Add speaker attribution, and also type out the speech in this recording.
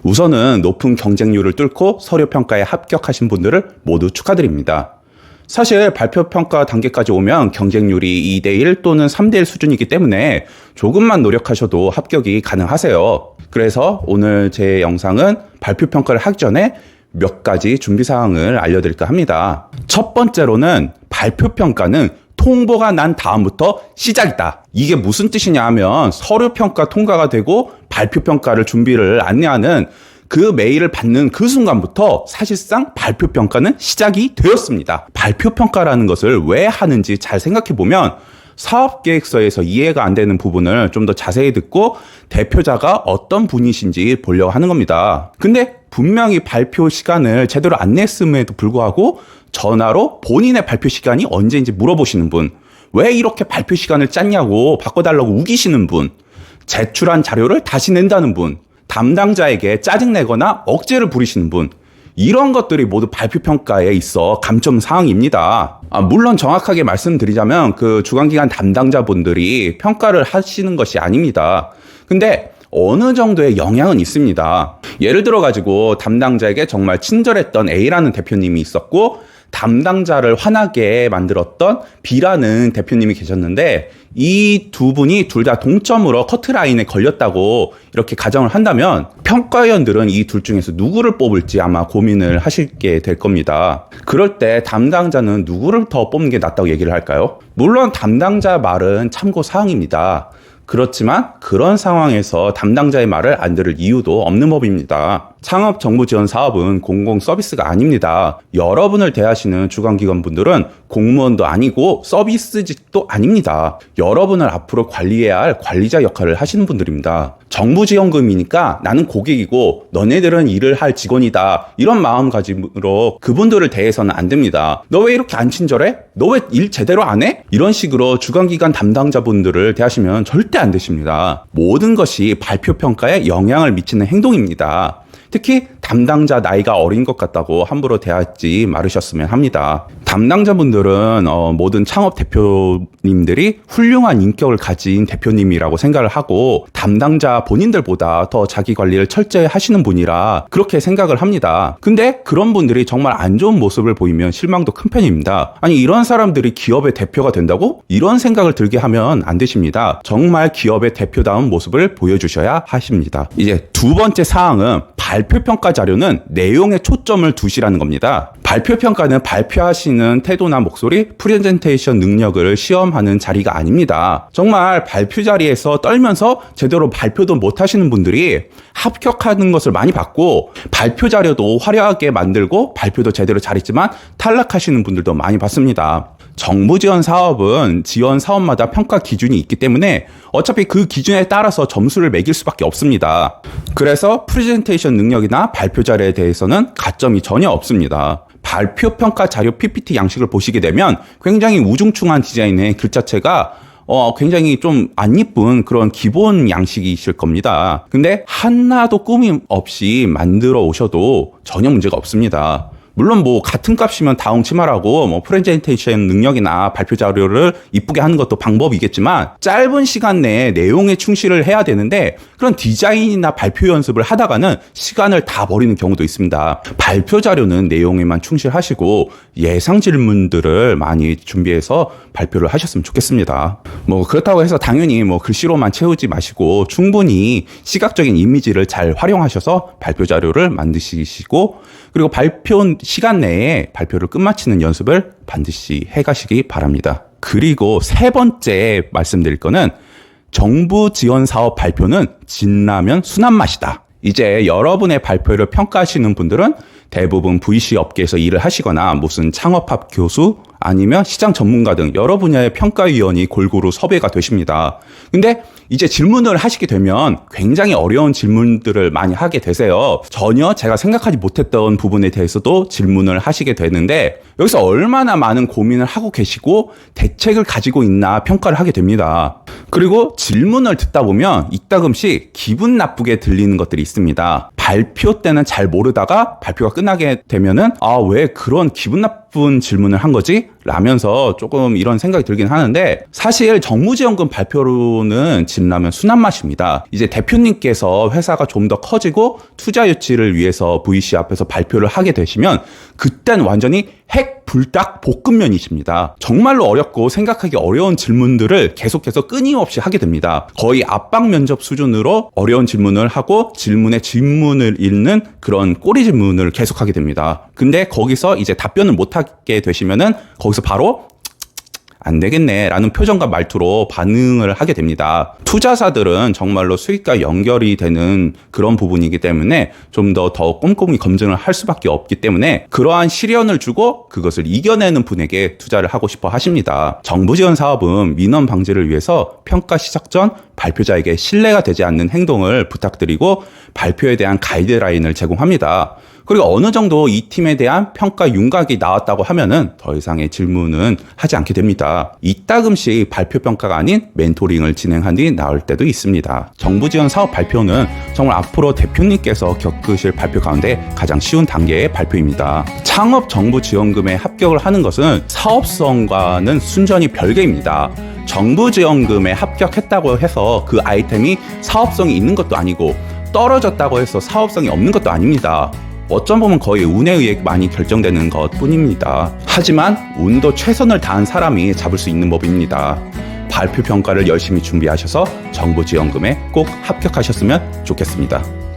Speaker 1: 우선은 높은 경쟁률을 뚫고 서류평가에 합격하신 분들을 모두 축하드립니다. 사실 발표평가 단계까지 오면 경쟁률이 2대1 또는 3대1 수준이기 때문에 조금만 노력하셔도 합격이 가능하세요. 그래서 오늘 제 영상은 발표평가를 하기 전에 몇 가지 준비사항을 알려드릴까 합니다. 첫 번째로는 발표평가는 통보가 난 다음부터 시작이다. 이게 무슨 뜻이냐 하면 서류평가 통과가 되고 발표평가를 준비를 안내하는 그 메일을 받는 그 순간부터 사실상 발표평가는 시작이 되었습니다. 발표평가라는 것을 왜 하는지 잘 생각해보면 사업계획서에서 이해가 안 되는 부분을 좀 더 자세히 듣고 대표자가 어떤 분이신지 보려고 하는 겁니다. 근데 분명히 발표 시간을 제대로 안냈음에도 불구하고 전화로 본인의 발표 시간이 언제인지 물어보시는 분, 왜 이렇게 발표 시간을 짰냐고 바꿔달라고 우기시는 분, 제출한 자료를 다시 낸다는 분, 담당자에게 짜증내거나 억제를 부리시는 분, 이런 것들이 모두 발표평가에 있어 감점 사항입니다. 물론 정확하게 말씀드리자면 그 주관기관 담당자분들이 평가를 하시는 것이 아닙니다. 근데 어느 정도의 영향은 있습니다. 예를 들어가지고 담당자에게 정말 친절했던 A라는 대표님이 있었고 담당자를 화나게 만들었던 B라는 대표님이 계셨는데 이 두 분이 둘 다 동점으로 커트라인에 걸렸다고 이렇게 가정을 한다면 평가위원들은 이 둘 중에서 누구를 뽑을지 아마 고민을 하시게 될 겁니다. 그럴 때 담당자는 누구를 더 뽑는 게 낫다고 얘기를 할까요? 물론 담당자 말은 참고사항입니다. 그렇지만 그런 상황에서 담당자의 말을 안 들을 이유도 없는 법입니다. 창업 정부 지원 사업은 공공 서비스가 아닙니다. 여러분을 대하시는 주관기관분들은 공무원도 아니고 서비스직도 아닙니다. 여러분을 앞으로 관리해야 할 관리자 역할을 하시는 분들입니다. 정부 지원금이니까 나는 고객이고 너네들은 일을 할 직원이다. 이런 마음가짐으로 그분들을 대해서는 안 됩니다. 너 왜 이렇게 안 친절해? 너 왜 일 제대로 안 해? 이런 식으로 주관기관 담당자분들을 대하시면 절대 안 되십니다. 모든 것이 발표평가에 영향을 미치는 행동입니다. 특히 담당자 나이가 어린 것 같다고 함부로 대하지 말으셨으면 합니다. 담당자분들은 모든 창업 대표님들이 훌륭한 인격을 가진 대표님이라고 생각을 하고 담당자 본인들보다 더 자기 관리를 철저히 하시는 분이라 그렇게 생각을 합니다. 근데 그런 분들이 정말 안 좋은 모습을 보이면 실망도 큰 편입니다. 아니 이런 사람들이 기업의 대표가 된다고? 이런 생각을 들게 하면 안 되십니다. 정말 기업의 대표다운 모습을 보여주셔야 하십니다. 이제 두 번째 사항은 발표평가 자료는 내용에 초점을 두시라는 겁니다. 발표평가는 발표하시는 태도나 목소리, 프레젠테이션 능력을 시험하는 자리가 아닙니다. 정말 발표 자리에서 떨면서 제대로 발표도 못 하시는 분들이 합격하는 것을 많이 봤고 발표 자료도 화려하게 만들고 발표도 제대로 잘했지만 탈락하시는 분들도 많이 봤습니다. 정부 지원 사업은 지원 사업마다 평가 기준이 있기 때문에 어차피 그 기준에 따라서 점수를 매길 수밖에 없습니다. 그래서 프레젠테이션 능력이나 발표 자료에 대해서는 가점이 전혀 없습니다. 발표 평가 자료 PPT 양식을 보시게 되면 굉장히 우중충한 디자인의 글자체가 굉장히 좀 안 예쁜 그런 기본 양식이실 겁니다. 근데 하나도 꾸밈 없이 만들어 오셔도 전혀 문제가 없습니다. 물론 같은 값이면 다운 치마라고 프레젠테이션 능력이나 발표 자료를 이쁘게 하는 것도 방법이겠지만 짧은 시간 내에 내용에 충실을 해야 되는데 그런 디자인이나 발표 연습을 하다가는 시간을 다 버리는 경우도 있습니다. 발표 자료는 내용에만 충실하시고 예상 질문들을 많이 준비해서 발표를 하셨으면 좋겠습니다. 그렇다고 해서 당연히 글씨로만 채우지 마시고 충분히 시각적인 이미지를 잘 활용하셔서 발표 자료를 만드시고 그리고 발표 시간 내에 발표를 끝마치는 연습을 반드시 해가시기 바랍니다. 그리고 세 번째 말씀드릴 거는 정부 지원 사업 발표는 진라면 순한 맛이다. 이제 여러분의 발표를 평가하시는 분들은 대부분 VC 업계에서 일을 하시거나 무슨 창업학 교수 아니면 시장 전문가 등 여러 분야의 평가위원이 골고루 섭외가 되십니다. 근데 이제 질문을 하시게 되면 굉장히 어려운 질문들을 많이 하게 되세요. 전혀 제가 생각하지 못했던 부분에 대해서도 질문을 하시게 되는데 여기서 얼마나 많은 고민을 하고 계시고 대책을 가지고 있나 평가를 하게 됩니다. 그리고 질문을 듣다 보면 이따금씩 기분 나쁘게 들리는 것들이 있습니다. 발표 때는 잘 모르다가 발표가 끝나게 되면은 왜 그런 기분 나쁜 질문을 한 거지? 뭐지? 라면서 조금 이런 생각이 들긴 하는데, 사실 정부지원금 발표로는 진라면 순한 맛입니다. 이제 대표님께서 회사가 좀 더 커지고 투자 유치를 위해서 VC 앞에서 발표를 하게 되시면 그땐 완전히 핵 불닭 볶음면이십니다. 정말로 어렵고 생각하기 어려운 질문들을 계속해서 끊임없이 하게 됩니다. 거의 압박 면접 수준으로 어려운 질문을 하고 질문에 질문을 읽는 그런 꼬리 질문을 계속하게 됩니다. 근데 거기서 이제 답변을 못하게 되시면은 거기서 바로 안 되겠네 라는 표정과 말투로 반응을 하게 됩니다. 투자사들은 정말로 수익과 연결이 되는 그런 부분이기 때문에 좀 더 꼼꼼히 검증을 할 수밖에 없기 때문에 그러한 시련을 주고 그것을 이겨내는 분에게 투자를 하고 싶어 하십니다. 정부 지원 사업은 민원 방지를 위해서 평가 시작 전 발표자에게 신뢰가 되지 않는 행동을 부탁드리고 발표에 대한 가이드라인을 제공합니다. 그리고 어느 정도 이 팀에 대한 평가 윤곽이 나왔다고 하면은 더 이상의 질문은 하지 않게 됩니다. 이따금씩 발표 평가가 아닌 멘토링을 진행한 뒤 나올 때도 있습니다. 정부 지원 사업 발표는 정말 앞으로 대표님께서 겪으실 발표 가운데 가장 쉬운 단계의 발표입니다. 창업 정부 지원금에 합격을 하는 것은 사업성과는 순전히 별개입니다. 정부 지원금에 합격했다고 해서 그 아이템이 사업성이 있는 것도 아니고 떨어졌다고 해서 사업성이 없는 것도 아닙니다. 어쩜 보면 거의 운에 의해 많이 결정되는 것 뿐입니다. 하지만 운도 최선을 다한 사람이 잡을 수 있는 법입니다. 발표 평가를 열심히 준비하셔서 정부 지원금에 꼭 합격하셨으면 좋겠습니다.